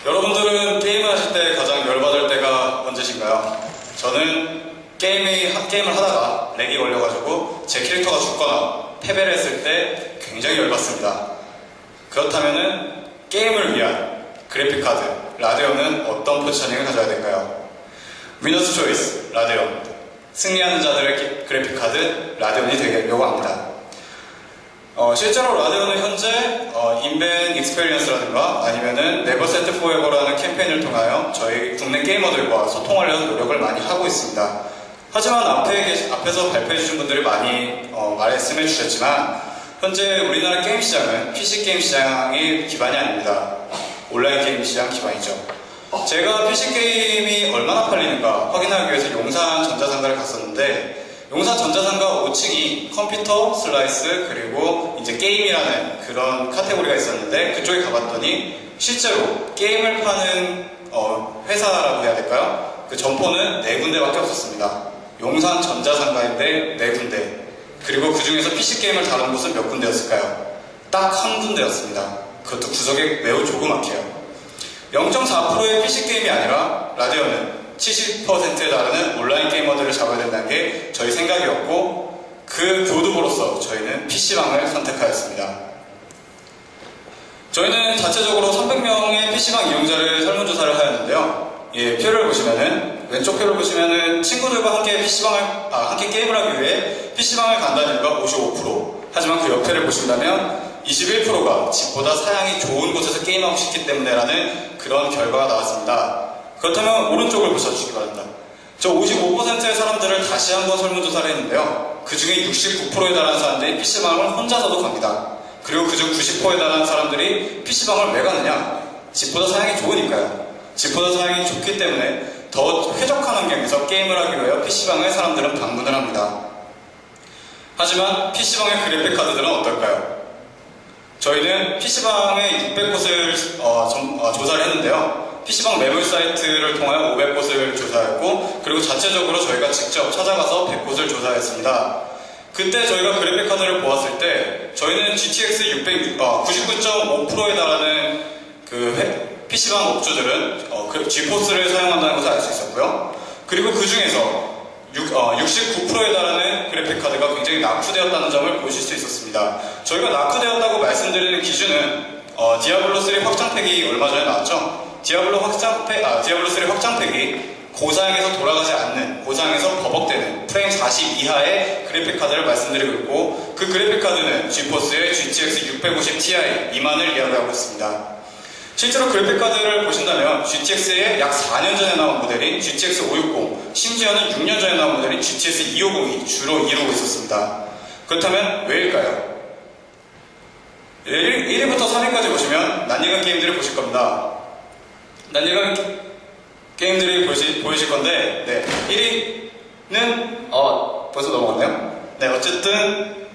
여러분들은 게임을 하실 때 가장 열받을 때가 언제신가요? 저는 게임을 하다가 렉이 걸려가지고 제 캐릭터가 죽거나 패배를 했을 때 굉장히 열받습니다. 그렇다면은 게임을 위한 그래픽카드 라데온은 어떤 포지셔닝을 가져야 될까요? 위너스 초이스 라데온, 승리하는 자들의 그래픽카드 라데온이 되려고 합니다. 실제로 라데온은 현재 인벤 익스페리언스라든가 아니면은 네버 세트 포에버라는 캠페인을 통하여 저희 국내 게이머들과 소통하려는 노력을 많이 하고 있습니다. 하지만 앞에서 발표해주신 분들이 많이 말씀해 주셨지만 현재 우리나라 게임 시장은 PC 게임 시장이 기반이 아닙니다. 온라인 게임 시장 기반이죠. 제가 PC 게임이 얼마나 팔리는가 확인하기 위해서 용산 전자상가를 갔었는데 용산 전자상가 5층이 컴퓨터, 슬라이스, 그리고 이제 게임이라는 그런 카테고리가 있었는데 그쪽에 가봤더니 실제로 게임을 파는 회사라고 해야 될까요? 그 점포는 4군데밖에 없었습니다. 용산 전자상가인데 4군데. 그리고 그 중에서 PC 게임을 다룬 곳은 몇 군데였을까요? 딱 한 군데였습니다. 그것도 구석에 매우 조그맣게요. 0.4%의 PC 게임이 아니라 라데온은 70%에 달하는 온라인 게이머들을 잡아야 된다는 게 저희 생각이었고 그 교두보로서 저희는 PC방을 선택하였습니다. 저희는 자체적으로 300명의 PC방 이용자를 설문조사를 하였는데요. 표를 보시면은 왼쪽 표를 보시면은 친구들과 함께 게임을 하기 위해 PC방을 간다는 이유가 55%. 하지만 그 옆에를 보신다면 21%가 집보다 사양이 좋은 곳에서 게임하고 싶기 때문에라는 그런 결과가 나왔습니다. 그렇다면 오른쪽을 보셔주시기 바랍니다. 저 55%의 사람들을 다시 한번 설문조사를 했는데요. 그 중에 69%에 달하는 사람들이 PC방을 혼자서도 갑니다. 그리고 그중 90%에 달하는 사람들이 PC방을 왜 가느냐? 집보다 사양이 좋으니까요. 집보다 사양이 좋기 때문에 더 쾌적한 환경에서 게임을 하기 위해 PC방에 사람들은 방문을 합니다. 하지만 PC방의 그래픽카드들은 어떨까요? 저희는 PC방에 600곳을 조사를 했는데요. PC방 매물 사이트를 통하여 500곳을 조사했고 그리고 자체적으로 저희가 직접 찾아가서 100곳을 조사했습니다. 그때 저희가 그래픽카드를 보았을 때 저희는 GTX 99.5%에 달하는 PC방 업주들은 GeForce를 사용한다는 것을 알 수 있었고요. 그리고 그 중에서 69%에 달하는 그래픽카드가 굉장히 낙후되었다는 점을 보실 수 있었습니다. 저희가 낙후되었다고 말씀드리는 기준은 디아블로3 확장팩이 얼마 전에 나왔죠. 디아블로3 확장팩이 고사양에서 돌아가지 않는, 고사양에서 버벅대는 프레임 40 이하의 그래픽카드를 말씀드리고 있고 그 그래픽카드는 GeForce의 GTX 650 Ti 미만을 이야기하고 있습니다. 실제로 그래픽카드를 보신다면 GTX의 약 4년 전에 나온 모델인 GTX 560, 심지어는 6년 전에 나온 모델인 GTX 250이 주로 이루고 있었습니다. 그렇다면 왜일까요? 1위부터 3위까지 보시면 낯익은 게임들을 보실 겁니다. 낯익은 게임들이 보이실 건데 1위는 벌써 넘어갔네요. 어쨌든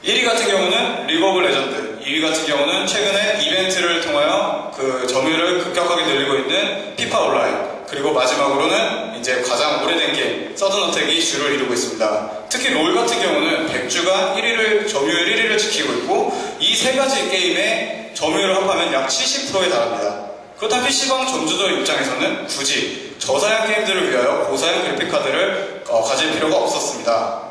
1위 같은 경우는 리그 오브 레전드, 2위 같은 경우는 최근에 이벤트를 통하여 그 점유율을 급격하게 늘리고 있는 피파 온라인, 그리고 마지막으로는 이제 가장 오래된 게임 서든어택이 주를 이루고 있습니다. 특히 롤 같은 경우는 100주간 점유율 1위를 지키고 있고 이 세 가지 게임의 점유율을 합하면 약 70%에 달합니다. 그렇다면 PC방 점주들 입장에서는 굳이 저사양 게임들을 위하여 고사양 그래픽카드를 가질 필요가 없었습니다.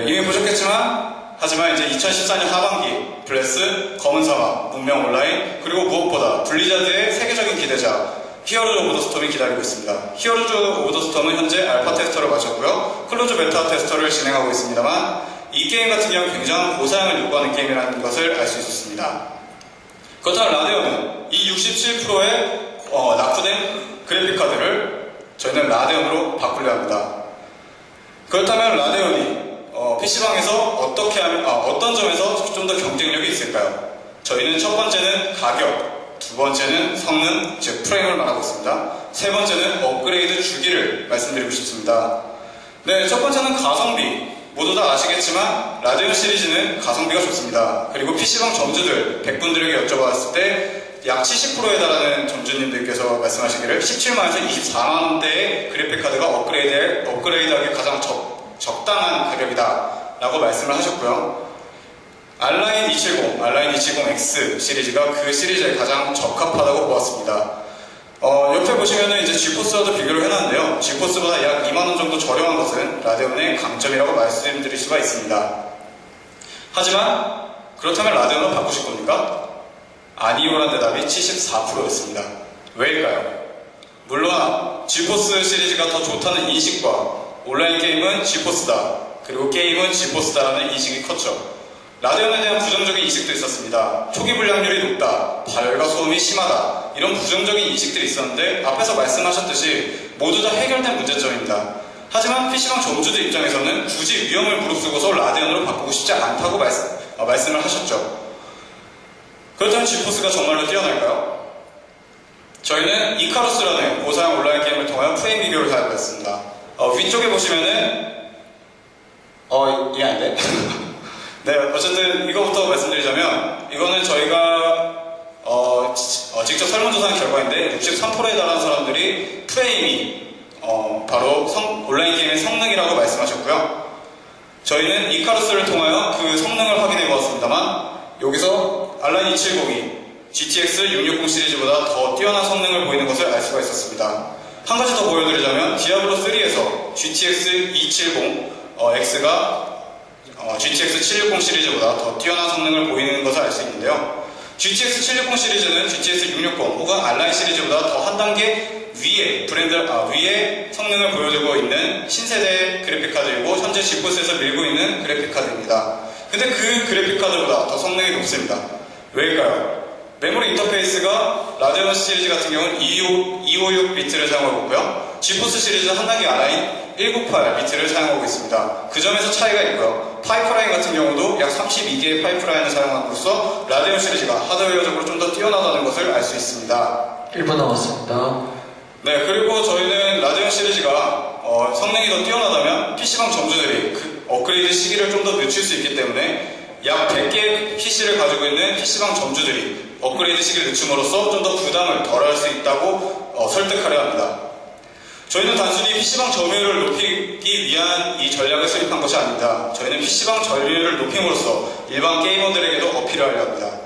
이미 보셨겠지만 하지만 이제 2014년 하반기 블레스, 검은 사막, 문명 온라인, 그리고 무엇보다 블리자드의 세계적인 기대자 히어로즈 오브 더 스톰이 기다리고 있습니다. 히어로즈 오브 더 스톰은 현재 알파 테스터를 마쳤고요. 클로즈 베타 테스터를 진행하고 있습니다만 이 게임 같은 경우는 굉장한 고사양을 요구하는 게임이라는 것을 알 수 있었습니다. 그렇다면 라데온은 이 67%의 낙후된 그래픽카드를 저희는 라데온으로 바꾸려 합니다. 그렇다면 라데온이 PC방에서 어떤 점에서 좀 더 경쟁력이 있을까요? 저희는 첫 번째는 가격, 두 번째는 성능, 즉 프레임을 말하고 있습니다. 세 번째는 업그레이드 주기를 말씀드리고 싶습니다. 첫 번째는 가성비. 모두 다 아시겠지만 라데온 시리즈는 가성비가 좋습니다. 그리고 PC방 점주들 100분들에게 여쭤봤을 때 약 70%에 달하는 점주님들께서 말씀하시기를 17만에서 24만원대의 그래픽카드가 업그레이드하기 가장 적당한 가격이다 라고 말씀을 하셨고요. 알라인 270, 알라인 270X 시리즈가 그 시리즈에 가장 적합하다고 보았습니다. 옆에 보시면은 이제 지포스와도 비교를 해놨는데요. 지포스보다 약 2만원 정도 저렴한 것은 라데온의 강점이라고 말씀드릴 수가 있습니다. 하지만 그렇다면 라데온으로 바꾸실 겁니까? 아니요란 대답이 74%였습니다. 왜일까요? 물론 지포스 시리즈가 더 좋다는 인식과 온라인 게임은 지포스다, 그리고 게임은 지포스다라는 인식이 컸죠. 라데온에 대한 부정적인 인식도 있었습니다. 초기 불량률이 높다, 발열과 소음이 심하다, 이런 부정적인 인식들이 있었는데 앞에서 말씀하셨듯이 모두 다 해결된 문제점입니다. 하지만 PC방 점주들 입장에서는 굳이 위험을 무릅쓰고서 라데온으로 바꾸고 싶지 않다고 말씀을 하셨죠. 그렇다면 지포스가 정말로 뛰어날까요? 저희는 이카루스라는 고사양 온라인 게임을 통하여 프레임 비교를 사용했습니다. 위쪽에 보시면은 이게 아닌데? 네, 어쨌든 이거부터 말씀드리자면 이거는 저희가 직접 설문조사한 결과인데 63%에 달하는 사람들이 프레임이 바로 온라인 게임의 성능이라고 말씀하셨고요. 저희는 이카루스를 통하여 그 성능을 확인해 보았습니다만 여기서 알라인 270이 GTX 660 시리즈보다 더 뛰어난 성능을 보이는 것을 알 수가 있었습니다. 한 가지 더 보여드리자면 디아블로3에서 GTX 270X가 GTX 760 시리즈보다 더 뛰어난 성능을 보이는 것을 알 수 있는데요. GTX 760 시리즈는 GTX 660 혹은 알라인 시리즈보다 더 한 단계 위에 위에 성능을 보여주고 있는 신세대 그래픽카드이고 현재 지포스에서 밀고 있는 그래픽카드입니다. 근데 그 그래픽카드보다 더 성능이 높습니다. 왜일까요? 메모리 인터페이스가 라데온 시리즈 같은 경우는 256비트를 사용하고 있고요. 지포스 시리즈 한 단계 아래인 198비트를 사용하고 있습니다. 그 점에서 차이가 있고요. 파이프라인 같은 경우도 약 32개의 파이프라인을 사용함으로써 라데온 시리즈가 하드웨어적으로 좀 더 뛰어나다는 것을 알 수 있습니다. 1분 남았습니다. 네, 그리고 저희는 라데온 시리즈가 성능이 더 뛰어나다면 PC방 점주들이 그 업그레이드 시기를 좀 더 늦출 수 있기 때문에 약 100개의 PC를 가지고 있는 PC방 점주들이 업그레이드 시기를 늦춤으로써 좀 더 부담을 덜할 수 있다고 설득하려 합니다. 저희는 단순히 PC방 점유율을 높이기 위한 이 전략을 수립한 것이 아닙니다. 저희는 PC방 점유율을 높임으로써 일반 게이머들에게도 어필을 하려 합니다.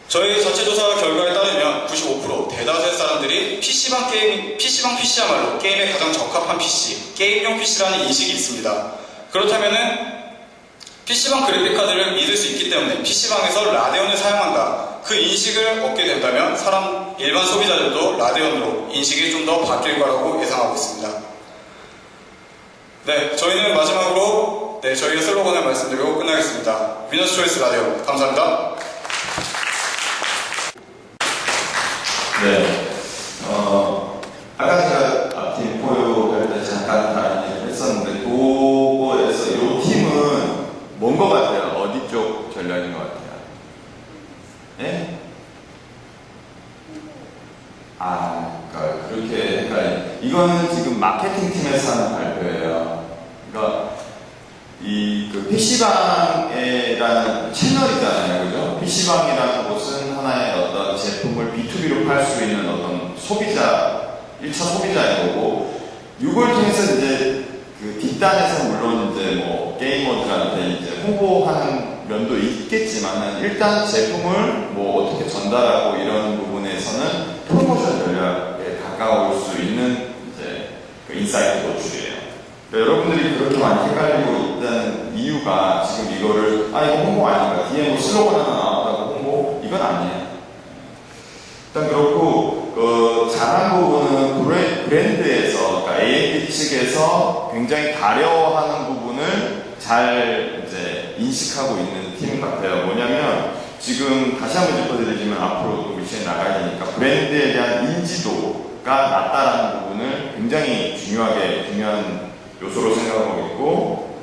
저희 자체 조사 결과에 따르면 95% 대다수의 사람들이 PC야말로 게임에 가장 적합한 PC, 게임용 PC라는 인식이 있습니다. 그렇다면은 PC방 그래픽카드를 믿을 수 있기 때문에 PC방에서 라데온을 사용한다. 그 인식을 얻게 된다면 일반 소비자들도 라데온으로 인식이 좀 더 바뀔 거라고 예상하고 있습니다. 네, 저희는 마지막으로 저희의 슬로건을 말씀드리고 끝나겠습니다. 위너스 초이스 라데온. 감사합니다. 네, 아까 제가 앞팀 포효할 때 잠깐 다른 얘기를 했었는데 그거에서 이 팀은 뭔 것 같아요? 어디 쪽 전략인 것 같아요? 예? 그러니까 그렇게 이거는 지금 마케팅 팀에서 하는 발표예요. 그러니까 그 PC방이라는 채널이잖아요, 그죠? PC방이라는 곳은 하나의 어떤 제품을 B2B로 팔 수 있는 어떤 소비자, 1차 소비자인 거고, 이걸 통해서 이제 그 뒷단에서 물론 이제 뭐 게이머들한테 이제 홍보하는 면도 있겠지만은 일단 제품을 뭐 어떻게 전달하고 이런 부분에서는 프로모션 전략에 가까울 수 있는 이제 그 인사이트 노출이에요. 그러니까 여러분들이 그렇게 많이 헷갈리고 있다는 이유가 지금 이거를 이거 홍보 아닌가, 뒤에 뭐 슬로건 하나 나왔다고 홍보, 이건 아니에요. 일단 그렇고 잘한 부분은 브랜드에서, 그러니까 A&D 측에서 굉장히 가려워하는 부분을 잘 이제 인식하고 있는 팀 같아요. 뭐냐면 지금 다시 한번 짚어드리지만 앞으로 미션에 나가야 되니까 브랜드에 대한 인지도가 낮다라는 부분을 굉장히 중요한 요소로 생각하고 있고,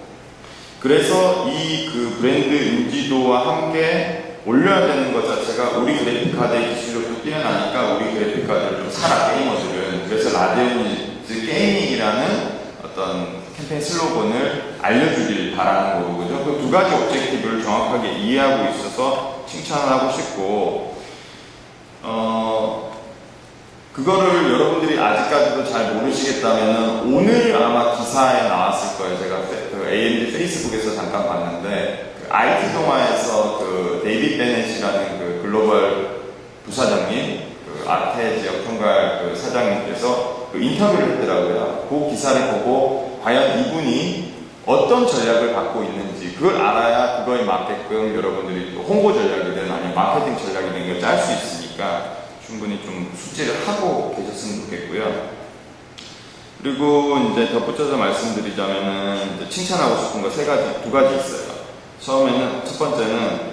그래서 이 그 브랜드 인지도와 함께 올려야 되는 것 자체가 우리 그래픽카드의 기술력도 뛰어나니까 우리 그래픽카드를 좀 사라, 게이머들은. 그래서 라데온즈 게이밍이라는 어떤 캠페인 슬로건을 알려주길 바라는 거거든요. 그 두 가지 오브젝티브를 정확하게 이해하고 있어서 칭찬을 하고 싶고, 그거를 여러분들이 아직까지도 잘 모르시겠다면 오늘 아마 기사에 나왔을 거예요. 제가 그 A&D 페이스북에서 잠깐 봤는데 그 IT 동화에서 그 데이빗 베넷이라는 그 글로벌 부사장님, 그 아태 지역 총괄 그 사장님께서 그 인터뷰를 했더라고요. 그 기사를 보고 과연 이분이 어떤 전략을 갖고 있는지 그걸 알아야 그거에 맞게끔 여러분들이 또 홍보 전략이든 아니면 마케팅 전략이든 이걸 짤 수 있으니까 충분히 좀 숙지를 하고 계셨으면 좋겠고요. 그리고 이제 덧붙여서 말씀드리자면은 이제 칭찬하고 싶은 거 두 가지 있어요. 처음에는 첫 번째는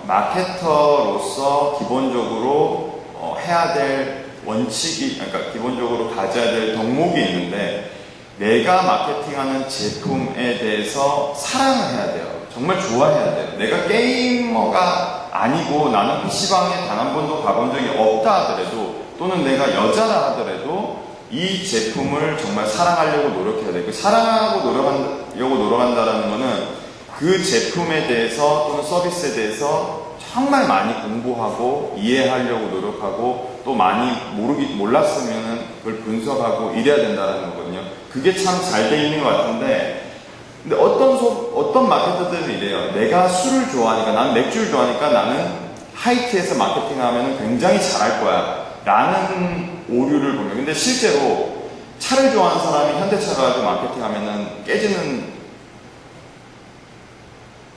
마케터로서 기본적으로 해야 될 원칙이, 그러니까 기본적으로 가져야 될 덕목이 있는데 내가 마케팅하는 제품에 대해서 사랑을 해야 돼요. 정말 좋아해야 돼요. 내가 게이머가 아니고 나는 PC방에 단 한 번도 가본 적이 없다 하더라도 또는 내가 여자라 하더라도 이 제품을 정말 사랑하려고 노력해야 돼요. 그 사랑하고 노력한다라는 거는 그 제품에 대해서 또는 서비스에 대해서 정말 많이 공부하고 이해하려고 노력하고 또 많이 몰랐으면 그걸 분석하고 이래야 된다는 거거든요. 그게 참 잘 돼 있는 것 같은데 근데 어떤 마케터들은 이래요. 내가 술을 좋아하니까 나는 맥주를 좋아하니까 나는 하이트에서 마케팅하면 굉장히 잘할 거야 라는 오류를 보면 근데 실제로 차를 좋아하는 사람이 현대차 가지고 마케팅하면 깨지는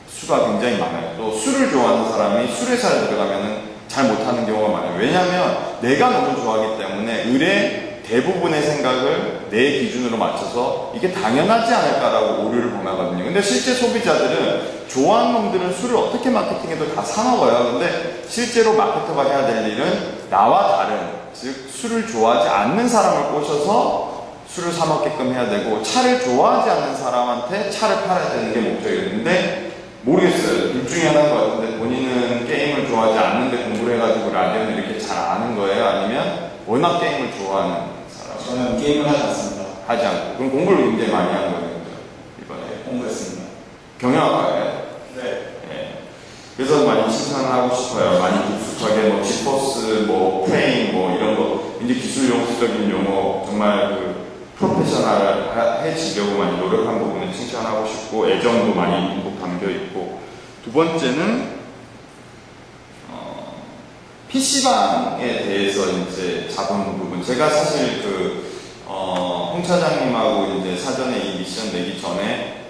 수가 굉장히 많아요. 또 술을 좋아하는 사람이 술회사에 들어가면 잘 못하는 경우가 많아요. 왜냐하면 내가 너무 좋아하기 때문에 을의 대부분의 생각을 내 기준으로 맞춰서 이게 당연하지 않을까라고 오류를 범하거든요. 근데 실제 소비자들은 좋아하는 놈들은 술을 어떻게 마케팅해도 다 사먹어요. 근데 실제로 마케터가 해야 될 일은 나와 다른, 즉 술을 좋아하지 않는 사람을 꼬셔서 술을 사먹게끔 해야 되고 차를 좋아하지 않는 사람한테 차를 팔아야 되는 게 목적이었는데 모르겠어요. 둘 중에 하나인 것 같은데 본인은 게임을 좋아하지 않는데 공부를 해가지고 라디오는 이렇게 잘 아는 거예요? 아니면 워낙 게임을 좋아하는 사람? 저는 게임을 하지 않습니다. 하지 않고. 그럼 공부를 굉장히 많이 한 거예요, 이번에. 공부했습니다. 경영학과예요? 네. 네. 그래서 많이 칭찬하고 싶어요. 많이 깊숙하게 뭐 지포스, 뭐 프레임, 뭐 이런 거 이제 기술 용어적인 용어 정말 그 프로페셔널해지려고 많이 노력한 부분을 칭찬하고 싶고 애정도 많이 듬뿍 담겨 있고 두 번째는 PC방에 대해서 이제 잡은 부분 제가 사실 홍 차장님하고 이제 사전에 이 미션 내기 전에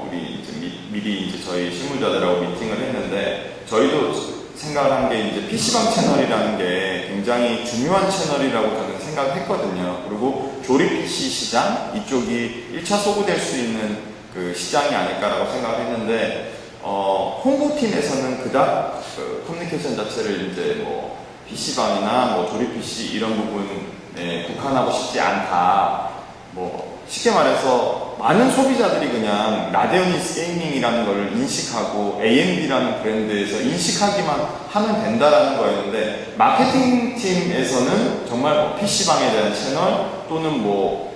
우리 이제 미리 이제 저희 실무자들하고 미팅을 했는데 저희도 생각을 한 게 이제 PC방 채널이라는 게 굉장히 중요한 채널이라고 저는 생각을 했거든요. 그리고 조립 PC 시장 이쪽이 1차 소구될 수 있는 그 시장이 아닐까라고 생각을 했는데 홍보팀에서는 그닥 커뮤니케이션 자체를 이제 뭐 PC방이나 뭐 조립 PC 이런 부분에 국한하고 싶지 않다. 뭐 쉽게 말해서 많은 소비자들이 그냥 라데오니스 게이밍이라는 걸 인식하고 AMD라는 브랜드에서 인식하기만 하면 된다라는 거였는데 마케팅 팀에서는 정말 뭐 PC방에 대한 채널 또는 뭐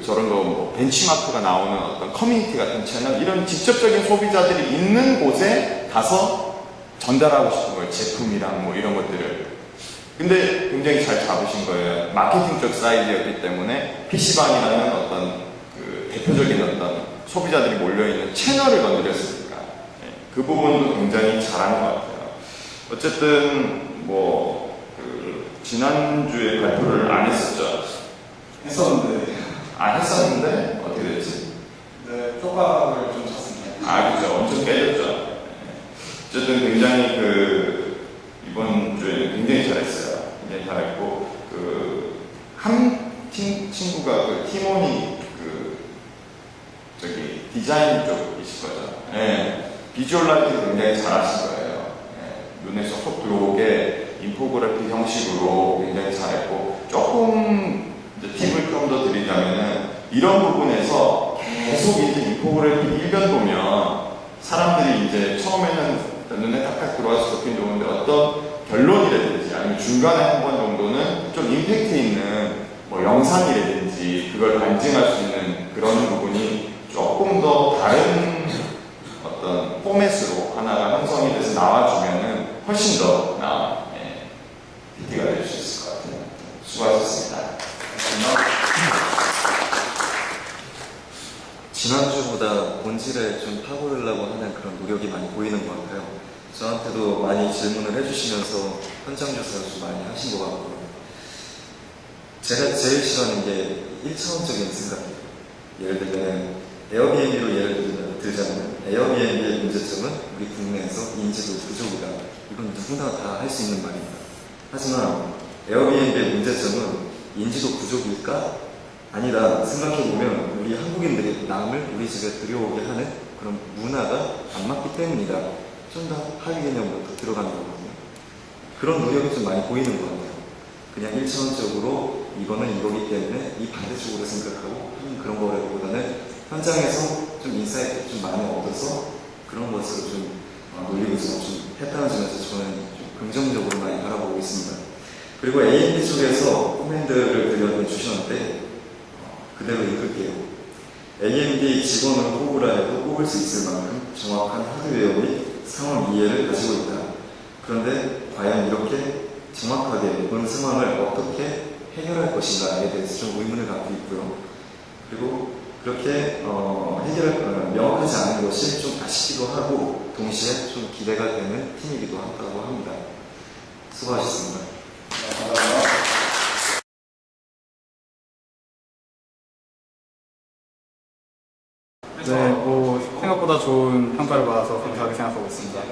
저런 거 뭐 벤치마크가 나오는 어떤 커뮤니티 같은 채널 이런 직접적인 소비자들이 있는 곳에 가서 전달하고 싶은 거예요. 제품이랑 뭐 이런 것들을. 근데 굉장히 잘 잡으신 거예요. 마케팅적 사이즈였기 때문에 PC방이라는 어떤 그 대표적인 어떤 소비자들이 몰려있는 채널을 건드렸으니까 그 부분도 굉장히 잘한 것 같아요. 어쨌든 뭐 지난주에 발표를 안 했었죠. 했었는데. 했었는데 어떻게 됐지? 네, 효과를 좀 쳤습니다. 그죠. 엄청 깨졌죠. 어쨌든 굉장히 이번 주에 굉장히 잘했어요. 굉장히 잘했고, 한 친구가 티모니, 디자인 쪽이실 거죠. 네. 비주얼라이팅 굉장히 잘하신 거예요. 네. 눈에 쏙쏙 들어오게 인포그래피 형식으로 굉장히 잘했고, 조금 이제 팁을 좀 더 드리자면은, 이런 부분에서 계속 이제 인포그래피 일변 보면, 사람들이 이제 처음에는 눈에 딱딱 들어와서 좋긴 좋은데 어떤 결론이라든지 아니면 중간에 한 번 정도는 좀 임팩트 있는 뭐 영상이라든지 그걸 반증할 수 있는 그런 부분이 조금 더 다른 어떤 포맷으로 하나가 형성이 돼서 나와주면은 훨씬 더 나은 PP가 될 수 있을 것 같아요. 수고하셨습니다. 지난주보다 본질을 좀 파고들려고 하는 그런 노력이 많이 많이 질문을 해주시면서 현장 조사를 좀 많이 하신 것 같고요. 제가 제일 싫어하는 게 1차원적인 생각이에요. 예를 들면 에어비앤비로 예를 들자면 에어비앤비의 문제점은 우리 국내에서 인지도 부족이다. 이건 누구나 다 할 수 있는 말입니다. 하지만 에어비앤비의 문제점은 인지도 부족일까? 아니다. 생각해보면 우리 한국인들이 남을 우리 집에 들여오게 하는 그런 문화가 안 맞기 때문이다. 좀 더 하위 개념으로 더 들어가는 거거든요. 그런 노력이 좀 많이 보이는 것 같아요. 그냥 1차원적으로 이거는 이거기 때문에 이 반대쪽으로 생각하고 하는 그런 거라기보다는 현장에서 좀 인사이트 좀 많이 얻어서 그런 것으로 좀 놀리고 좀 했다는 점에서 저는 좀 긍정적으로 많이 바라보고 있습니다. 그리고 A&D 쪽에서 코멘트를 주셨는데 그대로 읽을게요. A&D 직원을 뽑으라 해도 뽑을 수 있을 만큼 정확한 하드웨어 및 상황 이해를 가지고 있다. 그런데 과연 이렇게 정확하게 본 상황을 어떻게 해결할 것인가에 대해서 좀 의문을 갖고 있고요. 그리고 그렇게 명확하지 않은 것이 좀 아쉽기도 하고 동시에 좀 기대가 되는 팀이기도 하다고 합니다. 수고하셨습니다. 감사합니다. 네, 생각보다 좋은 평가를 받아서 감사하게 생각하고 있습니다.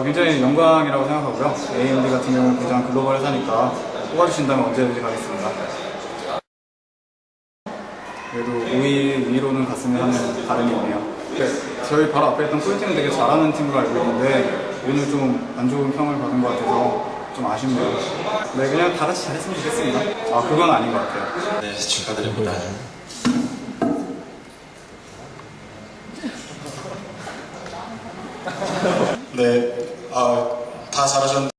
굉장히 영광이라고 생각하고요. A&D 같은 경우는 굉장히 글로벌 회사니까 뽑아주신다면 언제든지 가겠습니다. 그래도 5위 위로는 갔으면 하는 바람이 있네요. 저희 바로 앞에 있던 꿀팀은 되게 잘하는 팀으로 알고 있는데 오늘 좀 안 좋은 평을 받은 것 같아서 좀 아쉽네요. 네, 그냥 다 같이 잘했으면 좋겠습니다. 그건 아닌 것 같아요. 네, 축하드립니다. 네, 다 잘하셨는데